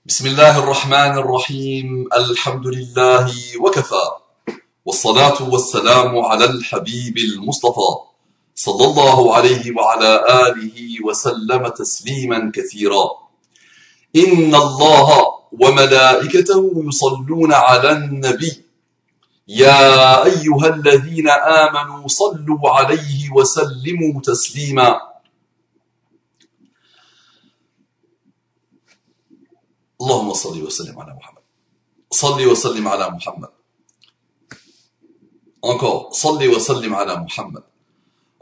بسم الله الرحمن الرحيم الحمد لله وكفى والصلاة والسلام على الحبيب المصطفى صلى الله عليه وعلى آله وسلم تسليما كثيرا إن الله وملائكته يصلون على النبي يا أيها الذين آمنوا صلوا عليه وسلموا تسليما اللهم صل وسلم على محمد صل وسلم على محمد encore صل وسلم على محمد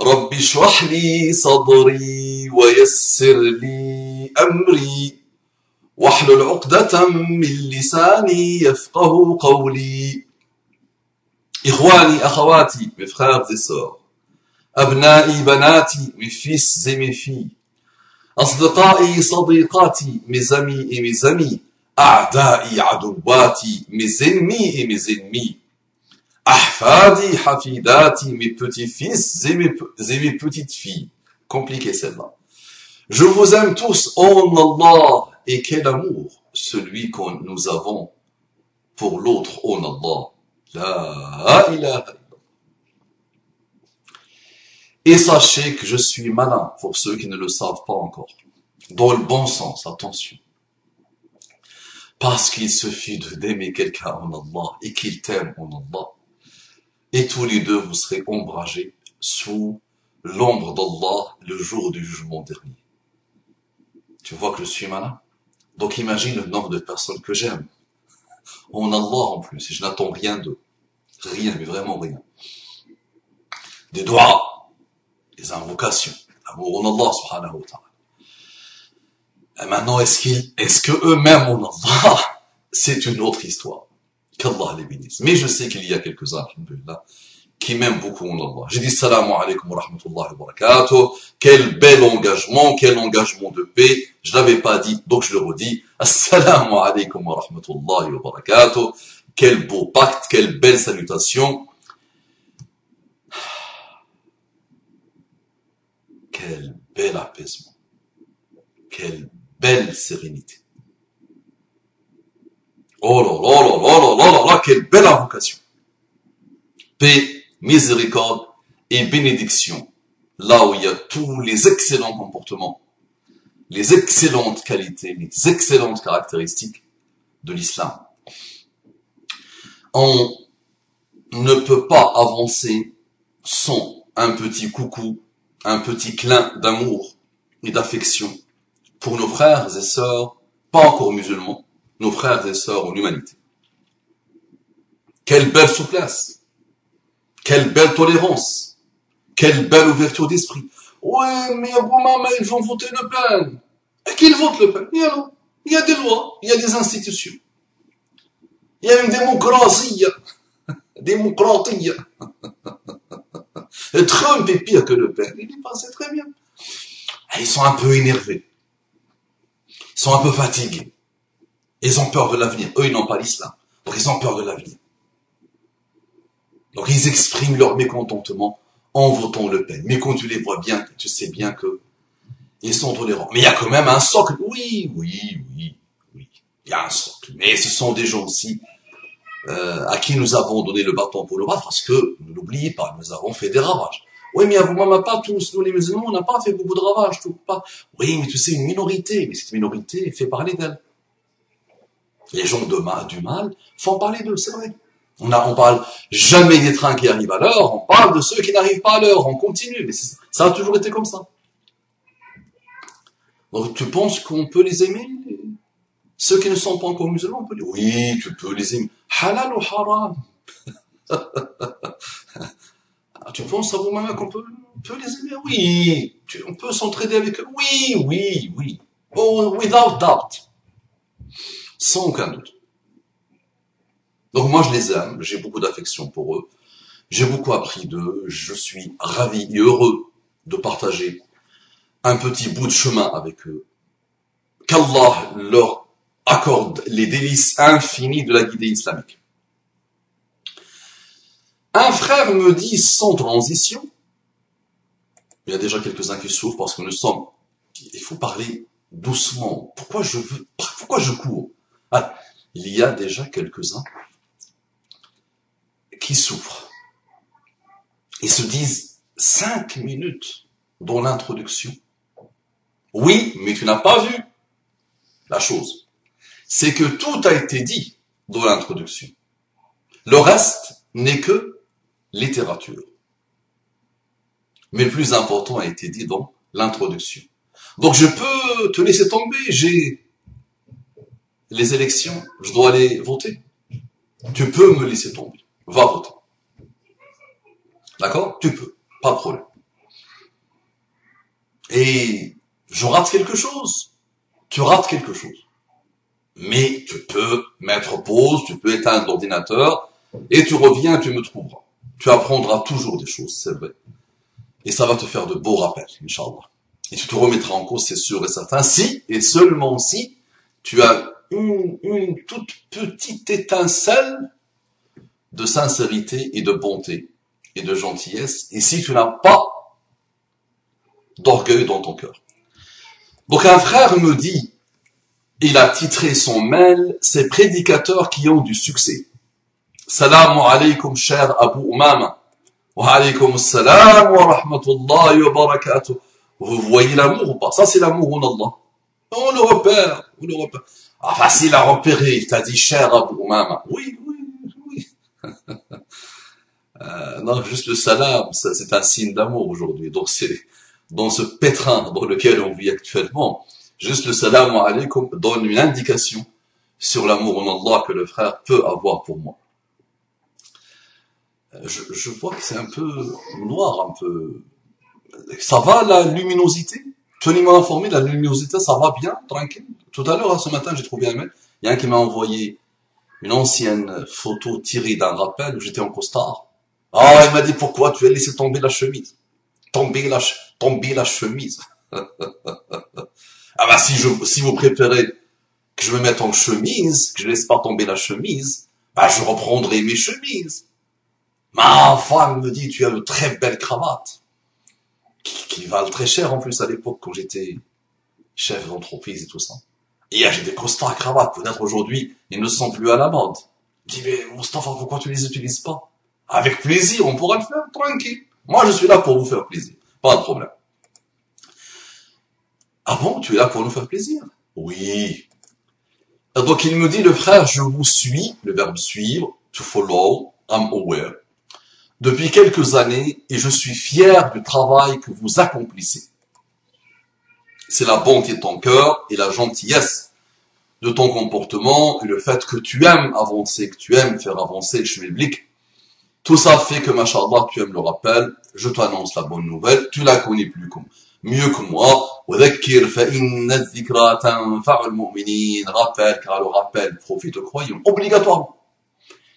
رب اشرح لي صدري ويسر لي أمري واحلل عقدة من لساني يفقه قولي إخواني أخواتي mes frères et sœurs أبنائي بناتي mes fils et mes filles أصدقائي صديقاتي mes amis et mes amis أعدائي عدواتي mes ennemis et mes ennemis أحفادي حفيداتي mes petits-fils et mes petites-filles compliqué celle-là je vous aime tous en Allah et quel amour celui que nous avons pour l'autre en Allah la ilaha illallah. Et sachez que je suis malin, pour ceux qui ne le savent pas encore. Dans le bon sens, attention. Parce qu'il suffit d'aimer quelqu'un en Allah et qu'il t'aime en Allah. Et tous les deux, vous serez ombragés sous l'ombre d'Allah le jour du jugement dernier. Tu vois que je suis malin? Donc imagine le nombre de personnes que j'aime. En Allah en plus, et je n'attends rien d'eux. Rien, mais vraiment rien. Des doigts. Les invocations, l'amour en Allah subhanahu wa ta'ala. Et maintenant, est-ce que eux-mêmes en Allah, c'est une autre histoire. Qu'Allah les bénisse. Mais je sais qu'il y a quelques-uns, alhamdulillah, qui m'aiment beaucoup en Allah. J'ai dit salam alaikum wa rahmatullahi wa barakatuh. Quel bel engagement, quel engagement de paix. Je l'avais pas dit, donc je le redis. Assalamu alaikum wa rahmatullahi wa barakatuh. Quel beau pacte, quelle belle salutation. Quel bel apaisement. Quelle belle sérénité. Oh là là là là là là là là, quelle belle invocation. Paix, miséricorde et bénédiction. Là où il y a tous les excellents comportements, les excellentes qualités, les excellentes caractéristiques de l'islam. On ne peut pas avancer sans un petit coucou, un petit clin d'amour et d'affection pour nos frères et sœurs, pas encore musulmans, nos frères et sœurs en humanité. Quelle belle souplesse, quelle belle tolérance, quelle belle ouverture d'esprit. Ouais, mais maman, ils vont voter Le Pen. Et qu'ils votent Le Pen. Et alors, il y a des lois, il y a des institutions. Il y a une démocratie. Démocratie. Et Trump est pire que Le Pen. Il y pensait très bien. Et ils sont un peu énervés. Ils sont un peu fatigués. Ils ont peur de l'avenir. Eux, ils n'ont pas l'islam. Donc, ils ont peur de l'avenir. Donc, ils expriment leur mécontentement en votant Le Pen. Mais quand tu les vois bien, tu sais bien que ils sont tolérants. Mais il y a quand même un socle. Oui. Il y a un socle. Mais ce sont des gens aussi à qui nous avons donné le bâton pour le battre, parce que, ne l'oubliez pas, nous avons fait des ravages. Oui, mais vous m'avez pas tous, nous les musulmans, on n'a pas fait beaucoup de ravages, tout pas. Oui, mais tu sais, une minorité, mais cette minorité fait parler d'elle. Les gens du mal font parler d'eux, c'est vrai. On parle jamais des trains qui arrivent à l'heure, on parle de ceux qui n'arrivent pas à l'heure, on continue, mais ça a toujours été comme ça. Donc, tu penses qu'on peut les aimer? Ceux qui ne sont pas encore musulmans, on peut dire, oui, tu peux les aimer. Halal ou haram? Tu penses à vous-même qu'on peut les aimer? Oui. On peut s'entraider avec eux? Oui. Oh, without doubt. Sans aucun doute. Donc moi, je les aime. J'ai beaucoup d'affection pour eux. J'ai beaucoup appris d'eux. Je suis ravi et heureux de partager un petit bout de chemin avec eux. Qu'Allah leur accorde les délices infinies de la guidée islamique. Un frère me dit sans transition, il y a déjà quelques-uns qui souffrent parce que nous sommes, il faut parler doucement. Pourquoi je veux, Pourquoi je cours? Ah, il y a déjà quelques-uns qui souffrent. Ils se disent 5 minutes dans l'introduction. Oui, mais tu n'as pas vu la chose. C'est que tout a été dit dans l'introduction. Le reste n'est que littérature. Mais le plus important a été dit dans l'introduction. Donc je peux te laisser tomber, j'ai les élections, je dois aller voter. Tu peux me laisser tomber, va voter. D'accord? Tu peux, pas de problème. Et je rate quelque chose, tu rates quelque chose. Mais tu peux mettre pause, tu peux éteindre l'ordinateur, et tu reviens, tu me trouveras. Tu apprendras toujours des choses, c'est vrai. Et ça va te faire de beaux rappels, Inch'Allah. Et tu te remettras en cause, c'est sûr et certain, si, et seulement si, tu as une toute petite étincelle de sincérité et de bonté et de gentillesse, et si tu n'as pas d'orgueil dans ton cœur. Donc un frère me dit, il a titré son mail, ces prédicateurs qui ont du succès. Salamu alaykum, cher Abu Umama. Wa alaykum salam wa rahmatullahi wa barakatuh. Vous voyez l'amour ou pas? Ça c'est l'amour en Allah. On le repère, on le repère. Ah, facile à repérer, il t'a dit cher Abu Umama. Oui, oui, oui. Non, juste le salam, c'est un signe d'amour aujourd'hui. Donc c'est dans ce pétrin dans lequel on vit actuellement. Juste le salam alaykum donne une indication sur l'amour en Allah que le frère peut avoir pour moi. Je vois que c'est un peu noir, un peu... Ça va la luminosité? Tenez-moi informé, la luminosité, ça va bien, tranquille. Tout à l'heure, ce matin, j'ai trouvé un mail. Il y a un qui m'a envoyé une ancienne photo tirée d'un rappel où j'étais en costard. Ah, il m'a dit pourquoi tu as laissé tomber la chemise. Tomber la chemise. Ah bah si vous préférez que je me mette en chemise, que je laisse pas tomber la chemise, bah je reprendrai mes chemises. Ma femme me dit tu as de très belles cravates qui valent très cher en plus à l'époque quand j'étais chef d'entreprise et tout ça. Et j'ai des costards cravates, peut-être aujourd'hui ils ne sont plus à la mode. Je dis mais Moustapha, pourquoi tu les utilises pas? Avec plaisir, on pourra le faire tranquille. Moi je suis là pour vous faire plaisir, pas de problème. Ah bon, tu es là pour nous faire plaisir? Oui. Donc il me dit, le frère, je vous suis, le verbe suivre, to follow, I'm aware, depuis quelques années, et je suis fier du travail que vous accomplissez. C'est la bonté de ton cœur et la gentillesse de ton comportement, et le fait que tu aimes avancer, que tu aimes faire avancer le chemin biblique. Tout ça fait que, machallah, tu aimes le rappel, je t'annonce la bonne nouvelle, tu la connais mieux que moi. وذكر فإن الذكرى تنفع المؤمنين. Rappel, car le rappel profite aux croyants, obligatoirement.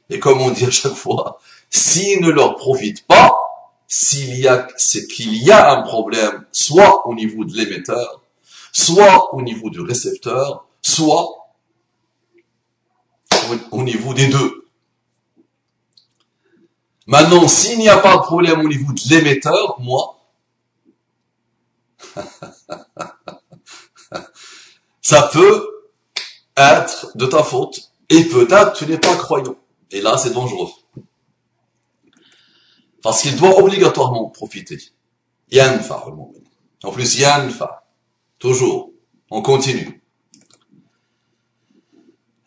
Et comme on dit à chaque fois, s'il ne leur profite pas, c'est qu'il y a un problème, soit au niveau de l'émetteur, soit au niveau du récepteur, soit au niveau des deux. Maintenant, s'il n'y a pas de problème au niveau de l'émetteur, moi, ça peut être de ta faute, et peut-être tu n'es pas croyant. Et là, c'est dangereux. Parce qu'il doit obligatoirement profiter. Yanfa, en plus, yanfa. Toujours. On continue.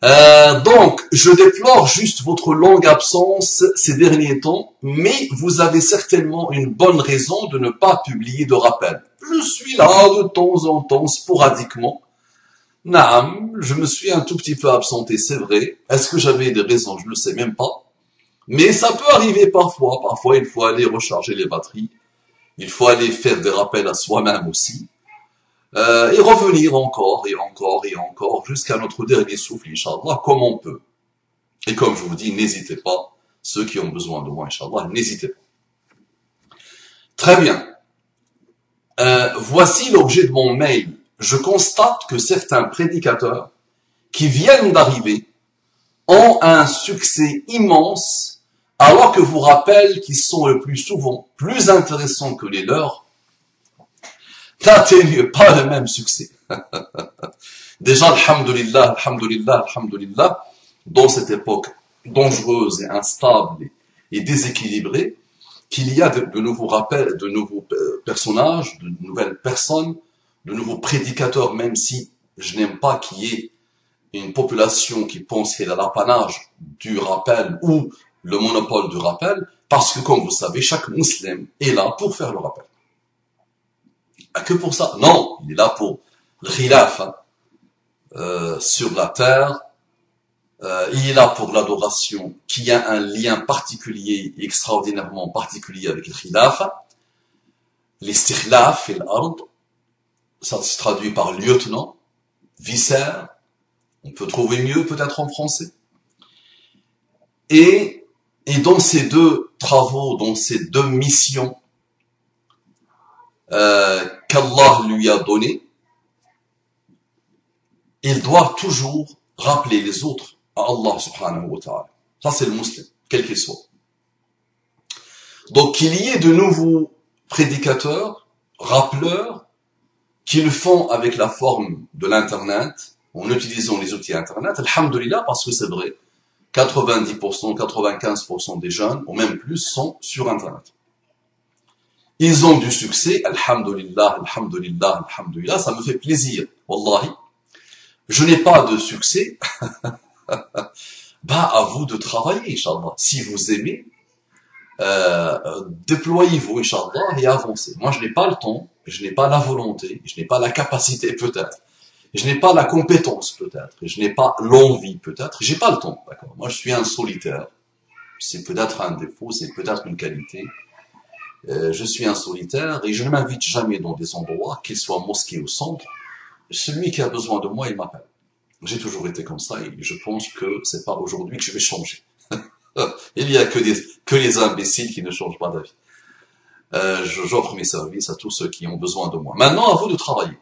Donc, je déplore juste votre longue absence ces derniers temps, mais vous avez certainement une bonne raison de ne pas publier de rappel. Je suis là de temps en temps, sporadiquement. Naam, je me suis un tout petit peu absenté, c'est vrai. Est-ce que j'avais des raisons? Je ne sais même pas. Mais ça peut arriver parfois. Parfois, il faut aller recharger les batteries. Il faut aller faire des rappels à soi-même aussi. Et revenir encore, et encore, et encore, jusqu'à notre dernier souffle, Inch'Allah, comme on peut. Et comme je vous dis, n'hésitez pas. Ceux qui ont besoin de moi, Inch'Allah, n'hésitez pas. Très bien. Voici l'objet de mon mail. Je constate que certains prédicateurs qui viennent d'arriver ont un succès immense, alors que vos rappels, qui sont le plus souvent plus intéressants que les leurs, n'atteignent pas le même succès. Déjà, alhamdulillah, alhamdulillah, alhamdulillah, dans cette époque dangereuse et instable et déséquilibrée, qu'il y a de nouveaux rappels, de nouveaux personnages, de nouvelles personnes, de nouveaux prédicateurs, même si je n'aime pas qu'il y ait une population qui pense qu'elle a l'apanage du rappel ou le monopole du rappel, parce que, comme vous savez, chaque musulman est là pour faire le rappel. Que pour ça? Non, il est là pour le khilaf, sur la terre. Il est là pour l'adoration, qui a un lien particulier, extraordinairement particulier avec le khilaf. L'istikhlaf et l'ard, ça se traduit par lieutenant, vicaire. On peut trouver mieux peut-être en français. Et dans ces deux travaux, dans ces deux missions qu'Allah lui a données, il doit toujours rappeler les autres à Allah subhanahu wa ta'ala. Ça c'est le musulman, quel qu'il soit. Donc qu'il y ait de nouveaux prédicateurs, rappeleurs, qui le font avec la forme de l'internet, en utilisant les outils internet, alhamdulillah, parce que c'est vrai, 90%, 95% des jeunes, ou même plus, sont sur internet. Ils ont du succès, alhamdulillah, alhamdulillah, alhamdulillah, ça me fait plaisir, wallahi. Je n'ai pas de succès, bah à vous de travailler, Inch'Allah. Si vous aimez, déployez-vous, Inch'Allah, et avancez. Moi, je n'ai pas le temps, je n'ai pas la volonté, je n'ai pas la capacité, peut-être. Je n'ai pas la compétence, peut-être. Je n'ai pas l'envie, peut-être. J'ai pas le temps, d'accord. Moi, je suis un solitaire. C'est peut-être un défaut, c'est peut-être une qualité. Je suis un solitaire et je ne m'invite jamais dans des endroits, qu'ils soient mosquées ou centres. Celui qui a besoin de moi, il m'appelle. J'ai toujours été comme ça et je pense que c'est pas aujourd'hui que je vais changer. Il y a que les imbéciles qui ne changent pas d'avis. J'offre mes services à tous ceux qui ont besoin de moi. Maintenant, à vous de travailler.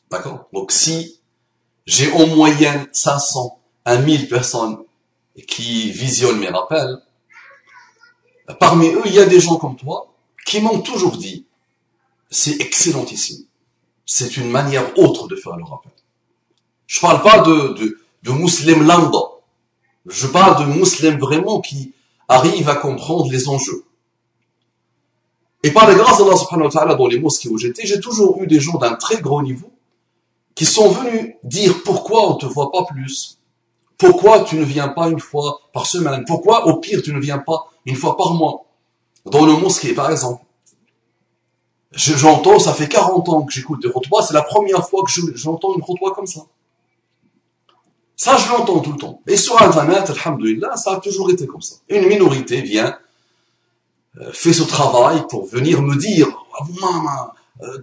D'accord? Donc, si j'ai en moyenne 500 à 1000 personnes qui visionnent mes rappels, parmi eux, il y a des gens comme toi qui m'ont toujours dit, c'est excellentissime. C'est une manière autre de faire le rappel. Je parle pas de musulmans lambda. Je parle de musulmans vraiment qui arrivent à comprendre les enjeux. Et par la grâce d'Allah subhanahu wa ta'ala dans les mosquées où j'étais, j'ai toujours eu des gens d'un très gros niveau qui sont venus dire pourquoi on te voit pas plus, pourquoi tu ne viens pas une fois par semaine, pourquoi au pire tu ne viens pas une fois par mois, dans le mosquée par exemple. J'entends, ça fait 40 ans que j'écoute des khutbahs, c'est la première fois que j'entends une khutbah comme ça. Ça, je l'entends tout le temps. Et sur Internet, alhamdoulilah, ça a toujours été comme ça. Une minorité vient, fait ce travail pour venir me dire, ah, maman,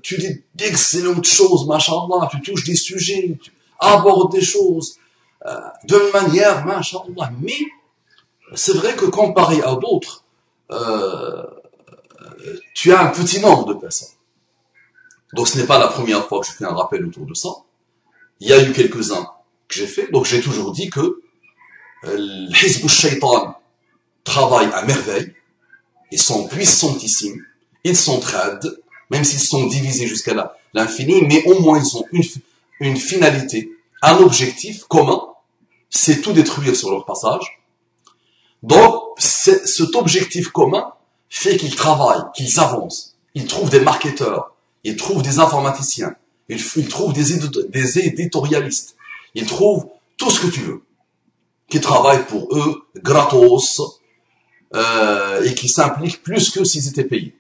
tu dis d'excellentes choses, machallah, tu touches des sujets, tu abordes des choses, d'une manière, machallah. Mais, c'est vrai que comparé à d'autres, tu as un petit nombre de personnes. Donc ce n'est pas la première fois que je fais un rappel autour de ça. Il y a eu quelques-uns que j'ai fait. Donc j'ai toujours dit que le Hizb al-Shaytan travaille à merveille. Ils sont puissantissimes. Ils sont trades, même s'ils sont divisés jusqu'à l'infini, mais au moins ils ont une finalité, un objectif commun, c'est tout détruire sur leur passage. Donc cet objectif commun fait qu'ils travaillent, qu'ils avancent. Ils trouvent des marketeurs, ils trouvent des informaticiens, ils trouvent des éditorialistes, ils trouvent tout ce que tu veux, qui travaillent pour eux gratos et qui s'impliquent plus que s'ils étaient payés.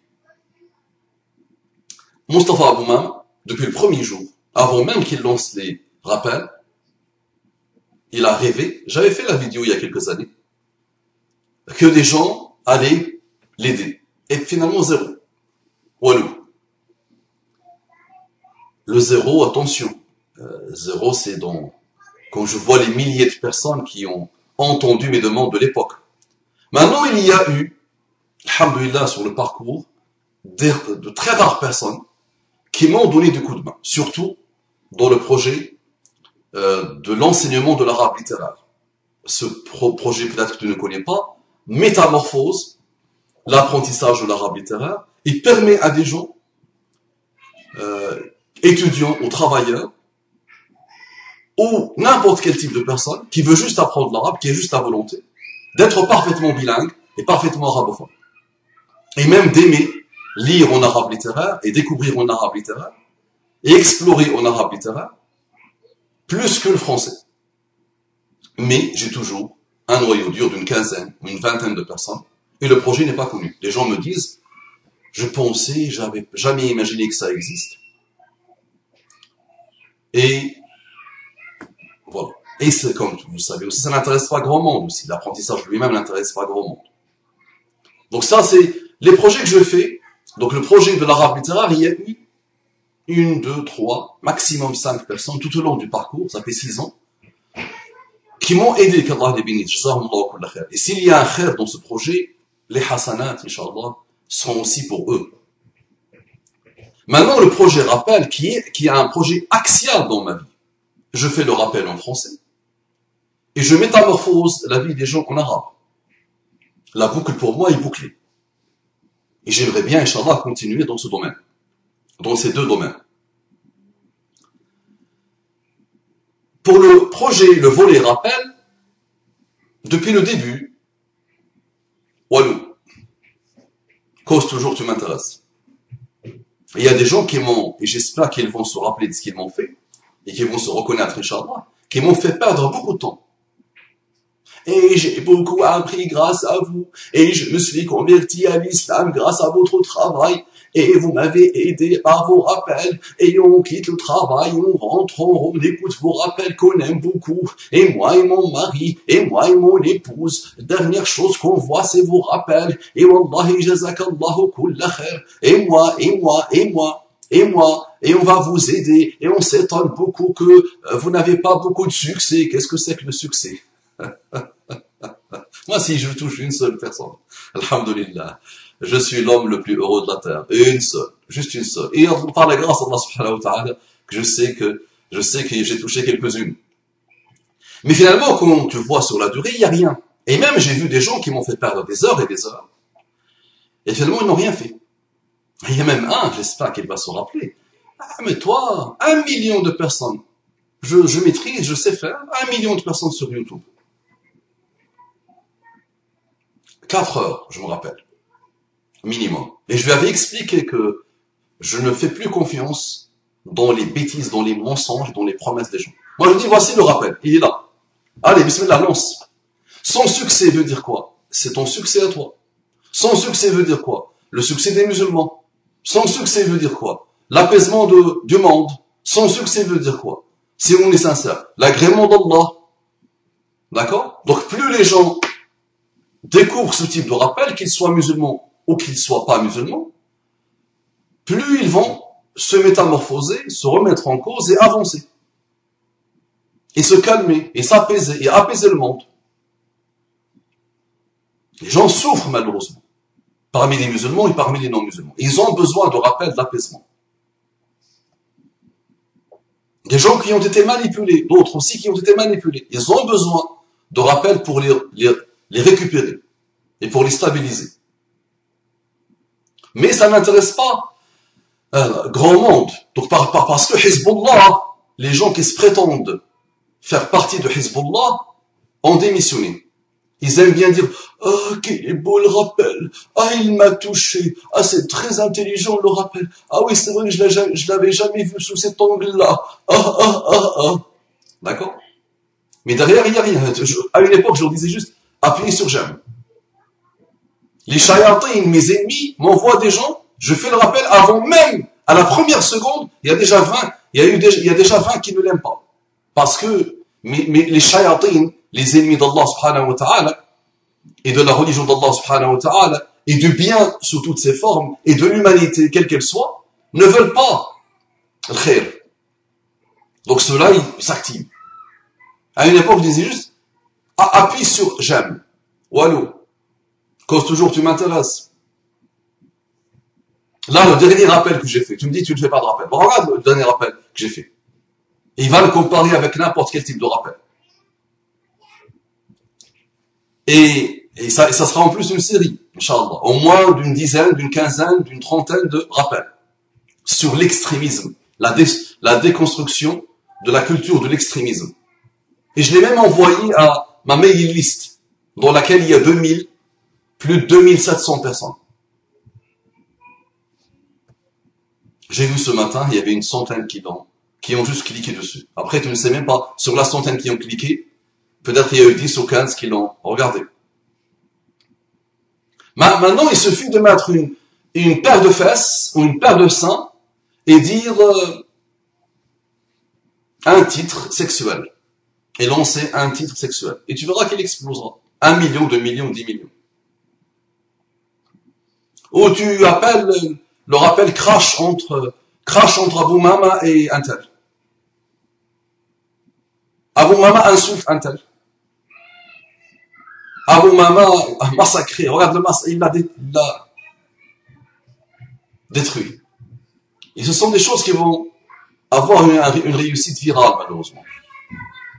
Mustafa Aboumam, depuis le premier jour, avant même qu'il lance les rappels, il a rêvé, j'avais fait la vidéo il y a quelques années, que des gens allaient l'aider. Et finalement, zéro. Walou. Le zéro, attention. Zéro, c'est quand je vois les milliers de personnes qui ont entendu mes demandes de l'époque. Maintenant, il y a eu, alhamdoulilah, sur le parcours, de très rares personnes qui m'ont donné des coups de main. Surtout dans le projet de l'enseignement de l'arabe littéraire. Ce projet, peut-être que tu ne connais pas, Métamorphose, l'apprentissage de l'arabe littéraire, il permet à des gens, étudiants ou travailleurs, ou n'importe quel type de personne qui veut juste apprendre l'arabe, qui a juste la volonté d'être parfaitement bilingue et parfaitement arabophone. Et même d'aimer lire en arabe littéraire et découvrir en arabe littéraire et explorer en arabe littéraire plus que le français. Mais j'ai toujours un noyau dur d'une quinzaine ou une vingtaine de personnes et le projet n'est pas connu. Les gens me disent, je pensais, j'avais jamais imaginé que ça existe. Et voilà. Et c'est comme vous le savez aussi, ça n'intéresse pas grand monde aussi. L'apprentissage lui-même n'intéresse pas grand monde. Donc ça, c'est les projets que je fais. Donc le projet de l'arabe littéraire, il y a eu 1, 2, 3, maximum 5 personnes tout au long du parcours, ça fait 6 ans, qui m'ont aidé, qu'Allah les bénisse. Et s'il y a un khair dans ce projet, les hasanat, Inch'Allah, seront aussi pour eux. Maintenant, le projet rappel, qui a un projet axial dans ma vie. Je fais le rappel en français, et je métamorphose la vie des gens en arabe. La boucle pour moi est bouclée. Et j'aimerais bien, Inch'Allah, continuer dans ce domaine. Dans ces deux domaines. Pour le projet, le volet rappel, depuis le début, Walou, cause toujours tu m'intéresses. Il y a des gens qui m'ont, et j'espère qu'ils vont se rappeler de ce qu'ils m'ont fait, et qu'ils vont se reconnaître, Inch'Allah, qui m'ont fait perdre beaucoup de temps. Et j'ai beaucoup appris grâce à vous, et je me suis converti à l'islam grâce à votre travail, et vous m'avez aidé par vos rappels, et on quitte le travail, on rentre, on écoute vos rappels qu'on aime beaucoup, et moi et mon mari, et moi et mon épouse, dernière chose qu'on voit c'est vos rappels, et wallahi jazakallahu kulla khair, et moi, et moi, et moi, et moi, et on va vous aider, et on s'étonne beaucoup que vous n'avez pas beaucoup de succès. Qu'est-ce que c'est que le succès? Moi, si je touche une seule personne, alhamdulillah, je suis l'homme le plus heureux de la terre. Une seule, juste une seule. Et par la grâce d'Allah subhanahu wa ta'ala, que je sais que j'ai touché quelques-unes. Mais finalement, quand tu vois sur la durée, il n'y a rien. Et même, j'ai vu des gens qui m'ont fait perdre des heures et des heures. Et finalement, ils n'ont rien fait. Il y a même un, j'espère qu'il va se rappeler. Ah, mais toi, 1 million de personnes. Je maîtrise, je sais faire 1 million de personnes sur YouTube. 4 heures, je me rappelle. Minimum. Et je lui avais expliqué que je ne fais plus confiance dans les bêtises, dans les mensonges, dans les promesses des gens. Moi, je dis, voici le rappel. Il est là. Allez, bismillah, lance. Son succès veut dire quoi? C'est ton succès à toi. Son succès veut dire quoi? Le succès des musulmans. Son succès veut dire quoi? L'apaisement du monde. Son succès veut dire quoi? Si on est sincère. L'agrément d'Allah. D'accord? Donc, plus les gens découvrent ce type de rappel, qu'ils soient musulmans ou qu'ils ne soient pas musulmans, plus ils vont se métamorphoser, se remettre en cause et avancer. Et se calmer, et s'apaiser, et apaiser le monde. Les gens souffrent malheureusement, parmi les musulmans et parmi les non-musulmans. Ils ont besoin de rappel, d'apaisement. Des gens qui ont été manipulés, d'autres aussi qui ont été manipulés. Ils ont besoin de rappel pour les récupérer et pour les stabiliser. Mais ça n'intéresse pas grand monde. Donc parce que Hezbollah, les gens qui se prétendent faire partie de Hezbollah, ont démissionné. Ils aiment bien dire « Ah, quel est beau le rappel. Ah, il m'a touché. Ah, c'est très intelligent le rappel. Ah oui, c'est vrai que je l'avais jamais vu sous cet angle-là. Ah, ah, ah, ah. » D'accord? Mais derrière, il n'y a rien. À une époque, je leur disais juste « Appuyez sur j'aime ». Les shayatins, mes ennemis, m'envoient des gens, je fais le rappel avant même, à la première seconde, il y a déjà 20, il y a déjà 20 qui ne l'aiment pas. Parce que mais les shayatins, les ennemis d'Allah subhanahu wa ta'ala, et de la religion d'Allah subhanahu wa ta'ala, et du bien sous toutes ses formes, et de l'humanité, quelle qu'elle soit, ne veulent pas le khair. Donc ceux-là, ils s'activent. À une époque, je disais juste, appuie sur j'aime. Walou. Cause toujours, tu m'intéresses. Là, le dernier rappel que j'ai fait, tu me dis, tu ne fais pas de rappel. Bon, regarde le dernier rappel que j'ai fait. Et il va le comparer avec n'importe quel type de rappel. Et ça sera en plus une série, Inch'Allah. Au moins d'une dizaine, d'une quinzaine, d'une trentaine de rappels. Sur l'extrémisme, la déconstruction de la culture de l'extrémisme. Et je l'ai même envoyé à ma mailing list, dans laquelle il y a plus de 2700 personnes. J'ai vu ce matin, il y avait une centaine qui ont juste cliqué dessus. Après, tu ne sais même pas, sur la centaine qui ont cliqué, peut-être il y a eu 10 ou 15 qui l'ont regardé. Maintenant, il suffit de mettre une paire de fesses ou une paire de seins et dire un titre sexuel. Et lancer un titre sexuel. Et tu verras qu'il explosera. 1 million, 2 millions, 10 millions. Ou tu appelles, le rappel crash entre Abou Mama et un tel. Abou Mama insulte un tel. Abou Mama a massacré. Regarde le massacre, il l'a détruit. Et ce sont des choses qui vont avoir une réussite virale, malheureusement.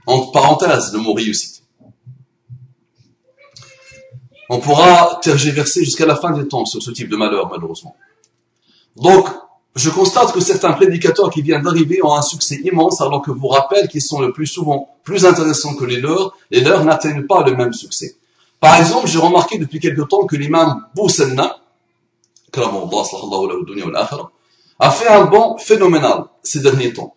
Entre parenthèses, le mot réussite. On pourra tergiverser jusqu'à la fin des temps sur ce type de malheur, malheureusement. Donc, je constate que certains prédicateurs qui viennent d'arriver ont un succès immense, alors que vos rappels, qui sont le plus souvent plus intéressants que les leurs n'atteignent pas le même succès. Par exemple, j'ai remarqué depuis quelque temps que l'imam Bousenna, a fait un bond phénoménal ces derniers temps.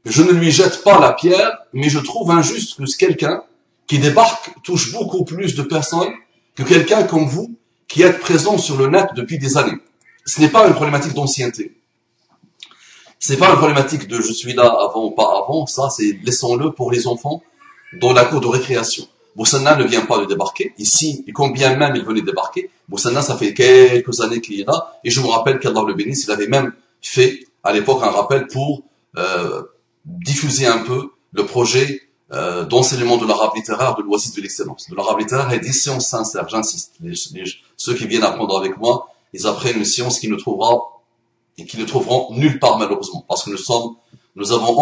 Je ne lui jette pas la pierre, mais je trouve injuste que quelqu'un qui débarque touche beaucoup plus de personnes que quelqu'un comme vous qui êtes présent sur le net depuis des années. Ce n'est pas une problématique d'ancienneté. Ce n'est pas une problématique de je suis là avant ou pas avant. Ça, c'est laissons-le pour les enfants dans la cour de récréation. Bousenna ne vient pas de débarquer. Ici, et combien même il venait débarquer, Bousenna, ça fait quelques années qu'il est là. Et je me rappelle qu'Allah le bénisse, il avait même fait à l'époque un rappel pour diffuser un peu le projet d'enseignement de l'arabe littéraire de l'Oasis de l'excellence. De l'arabe littéraire et des sciences sincères, j'insiste. Ceux qui viennent apprendre avec moi, ils apprennent une science qui ne trouveront nulle part malheureusement. Parce que nous avons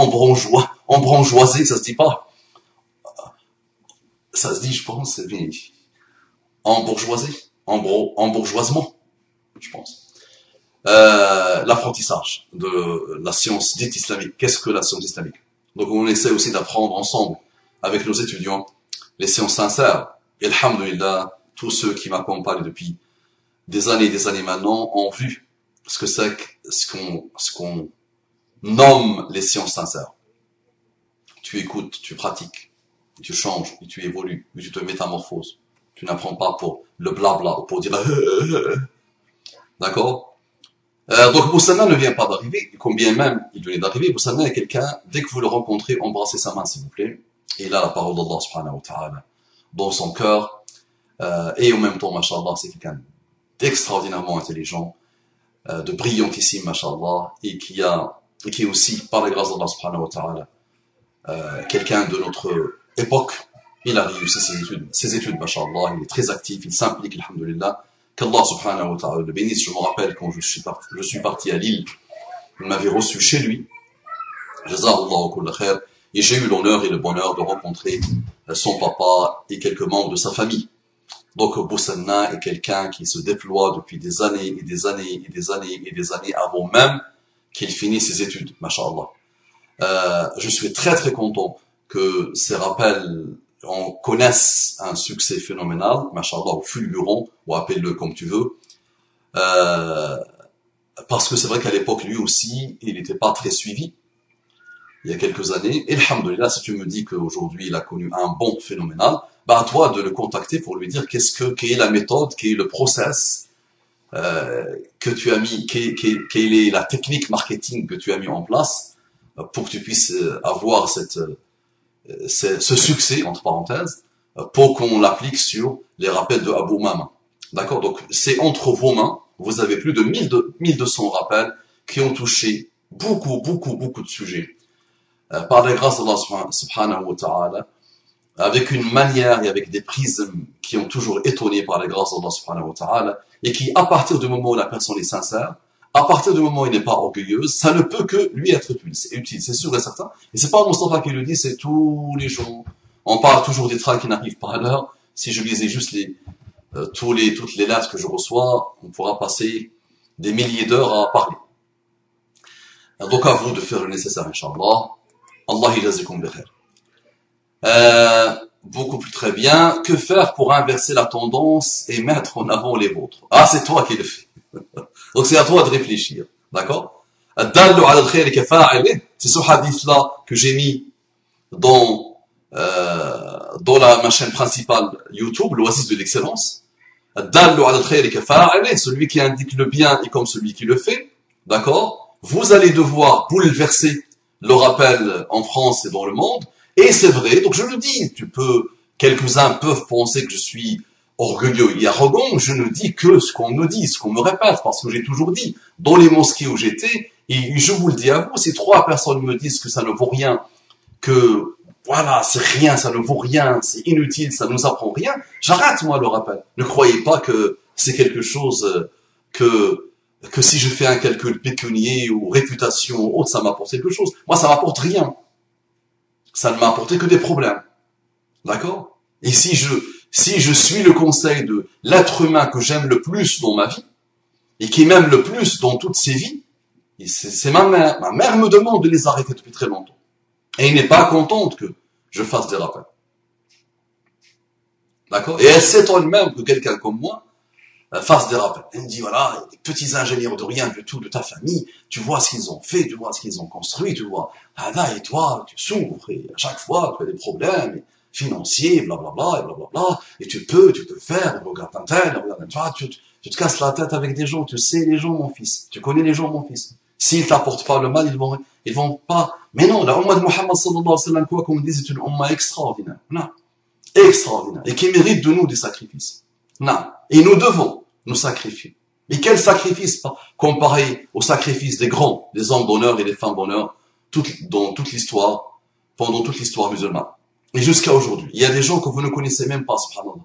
embranchoisé, ça se dit pas. Ça se dit, je pense, c'est bien. Embourgeoisement, je pense. L'apprentissage de la science dite islamique. Qu'est-ce que la science islamique? Donc on essaie aussi d'apprendre ensemble avec nos étudiants les sciences sincères. Et alhamdoulilah, tous ceux qui m'accompagnent depuis des années maintenant ont vu ce que c'est ce qu'on nomme les sciences sincères. Tu écoutes, tu pratiques, tu changes, et tu évolues, et tu te métamorphoses. Tu n'apprends pas pour le blabla ou pour dire d'accord. Donc Bousenna ne vient pas d'arriver, combien même il venait d'arriver. Bousenna est quelqu'un, dès que vous le rencontrez, embrassez sa main s'il vous plaît. Et il a la parole d'Allah subhanahu wa ta'ala dans son cœur. Et en même temps, mashallah, c'est quelqu'un d'extraordinairement intelligent, de brillantissime, mashallah, et qui est aussi, par la grâce d'Allah subhanahu wa ta'ala, quelqu'un de notre époque. Il a réussi ses études, mashallah, il est très actif, il s'implique, alhamdulillah. Qu'Allah subhanahu wa ta'ala le bénisse. Je me rappelle quand je suis parti à Lille, il m'avait reçu chez lui. Jazahullahu kulla khair. Et j'ai eu l'honneur et le bonheur de rencontrer son papa et quelques membres de sa famille. Donc Bousenna est quelqu'un qui se déploie depuis des années et des années et des années et des années avant même qu'il finisse ses études, mashallah. Je suis très très content que ces rappels on connaisse un succès phénoménal, mashallah, ou fulgurant, ou appelle-le comme tu veux, parce que c'est vrai qu'à l'époque, lui aussi, il n'était pas très suivi, il y a quelques années, et alhamdoulilah, si tu me dis qu'aujourd'hui, il a connu un bond phénoménal, bah, à toi de le contacter pour lui dire quelle est la méthode, quel est le process, que tu as mis, quelle est la technique marketing que tu as mis en place, pour que tu puisses avoir ce succès, entre parenthèses, pour qu'on l'applique sur les rappels de Abou Mama. D'accord? Donc, c'est entre vos mains. Vous avez plus de 1200 rappels qui ont touché beaucoup de sujets. Par la grâce d'Allah subhanahu wa ta'ala, avec une manière et avec des prismes qui ont toujours étonné par la grâce d'Allah subhanahu wa ta'ala, et qui, à partir du moment où la personne est sincère, à partir du moment où il n'est pas orgueilleuse, ça ne peut que lui être utile, c'est sûr et certain. Et c'est pas Mustafa qui le dit, c'est tous les jours. On parle toujours des trains qui n'arrivent pas à l'heure. Si je lisais juste toutes les lettres que je reçois, on pourra passer des milliers d'heures à parler. Donc à vous de faire le nécessaire, Inch'Allah. Allah yajazikum bi khair. Beaucoup plus très bien. Que faire pour inverser la tendance et mettre en avant les vôtres? Ah, c'est toi qui le fais. Donc c'est à toi de réfléchir. D'accord? Ad-dallu ala al-khayri kafa'ilih. C'est ce hadith-là que j'ai mis dans ma chaîne principale YouTube, l'Oasis de l'excellence. Ad-dallu ala al-khayri kafa'ilih. Celui qui indique le bien est comme celui qui le fait. D'accord? Vous allez devoir bouleverser le rappel en France et dans le monde. Et c'est vrai, donc je le dis, quelques-uns peuvent penser que je suis orgueilleux et arrogant, je ne dis que ce qu'on me dit, ce qu'on me répète, parce que j'ai toujours dit, dans les mosquées où j'étais, et je vous le dis à vous, si 3 personnes me disent que ça ne vaut rien, que voilà, c'est rien, ça ne vaut rien, c'est inutile, ça ne nous apprend rien, j'arrête moi le rappel. Ne croyez pas que c'est quelque chose que si je fais un calcul pécunier ou réputation ou autre, ça m'apporte quelque chose. Moi, ça m'apporte rien. Ça ne m'a apporté que des problèmes. D'accord? Et si je suis le conseil de l'être humain que j'aime le plus dans ma vie, et qui m'aime le plus dans toutes ses vies, c'est ma mère. Ma mère me demande de les arrêter depuis très longtemps. Et elle n'est pas contente que je fasse des rappels. D'accord? Et elle s'étonne même que quelqu'un comme moi fasse des rappels. Elle me dit, voilà, les petits ingénieurs de rien du tout de ta famille, tu vois ce qu'ils ont fait, tu vois ce qu'ils ont construit, tu vois, et toi, tu souffres, et à chaque fois, tu as des problèmes financiers, blablabla, et blablabla, et tu peux faire, regarde un tel, regarde un toi, tu te casses la tête avec des gens, tu sais les gens, mon fils, tu connais les gens, mon fils. S'ils t'apportent pas le mal, ils vont pas, mais non, la Ummah de Muhammad sallallahu alayhi wa sallam, quoi qu'on dise, c'est une Ummah extraordinaire, non, extraordinaire, et qui mérite de nous des sacrifices. Non. Et nous devons nous sacrifier. Et quel sacrifice comparé au sacrifice des grands, des hommes d'honneur et des femmes d'honneur, dans toute l'histoire, pendant toute l'histoire musulmane. Et jusqu'à aujourd'hui. Il y a des gens que vous ne connaissez même pas, subhanallah.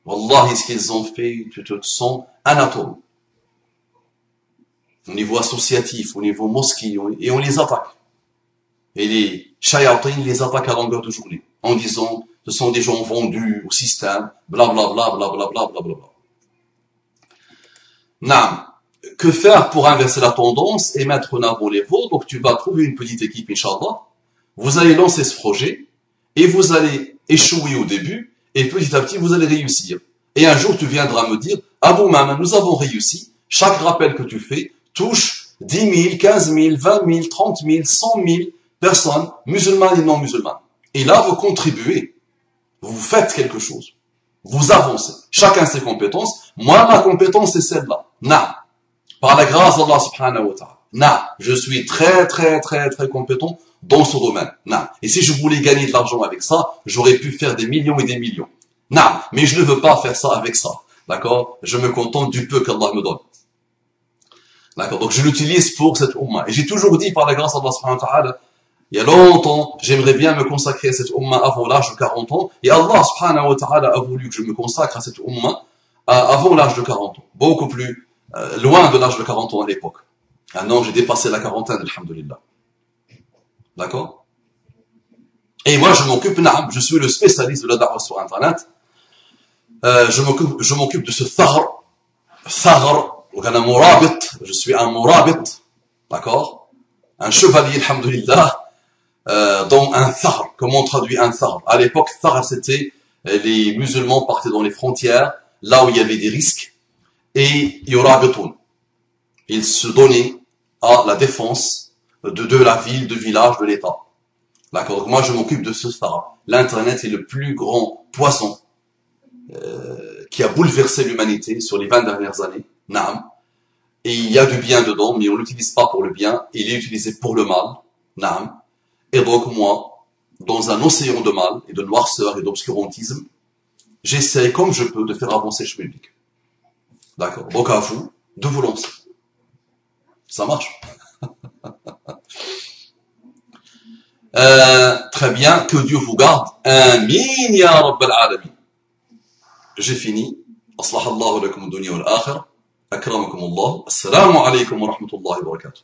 Wallahi, ce qu'ils ont fait, tu te sens un atome. Au niveau associatif, au niveau mosquée, et on les attaque. Et les shayatines les attaquent à longueur de journée, en disant, ce sont des gens vendus au système, blablabla, blablabla, blablabla. Naam. Que faire pour inverser la tendance et mettre en avant les vôtres? Donc tu vas trouver une petite équipe, Inch'Allah. Vous allez lancer ce projet, et vous allez échouer au début, et petit à petit vous allez réussir. Et un jour tu viendras me dire, Abou Maman, nous avons réussi, chaque rappel que tu fais touche 10 000, 15 000, 20 000, 30 000, 100 000 personnes, musulmanes et non musulmanes. Et là vous contribuez, vous faites quelque chose. Vous avancez. Chacun ses compétences. Moi, ma compétence, c'est celle-là. Na. Par la grâce d'Allah subhanahu wa ta'ala. Na. Je suis très, très, très, très compétent dans ce domaine. Na. Et si je voulais gagner de l'argent avec ça, j'aurais pu faire des millions et des millions. Na. Mais je ne veux pas faire ça avec ça. D'accord? Je me contente du peu qu'Allah me donne. D'accord? Donc, je l'utilise pour cette ummah. Et j'ai toujours dit par la grâce d'Allah subhanahu wa ta'ala, il y a longtemps, j'aimerais bien me consacrer à cette ummah avant l'âge de 40 ans. Et Allah subhanahu wa ta'ala a voulu que je me consacre à cette ummah avant l'âge de 40 ans. Beaucoup plus loin de l'âge de 40 ans à l'époque. Maintenant, j'ai dépassé la quarantaine, alhamdulillah. D'accord? Et moi, je suis le spécialiste de la da'wah sur Internet. Je m'occupe de ce thagr, je suis un murabit, d'accord? Un chevalier, alhamdulillah. Dans un thagr. Comment on traduit un thagr? À l'époque, thagr, c'était les musulmans partaient dans les frontières, là où il y avait des risques, et yurabitun. Ils se donnaient à la défense de la ville, du village, de l'État. D'accord? Donc moi, je m'occupe de ce thagr. L'Internet est le plus grand poisson qui a bouleversé l'humanité sur les 20 dernières années. Naam. Et il y a du bien dedans, mais on l'utilise pas pour le bien, il est utilisé pour le mal. Naam. Et donc moi, dans un océan de mal et de noirceur et d'obscurantisme, j'essaie comme je peux de faire avancer le public. D'accord? Donc à vous de vous lancer. Ça marche. Très bien, que Dieu vous garde. Amin ya Rabbal Alamin. J'ai fini. Aslahallahu lakum ad-dunya wal akhirah. Akramakum Allah. Assalamu alaykum wa rahmatullahi wa barakatuh.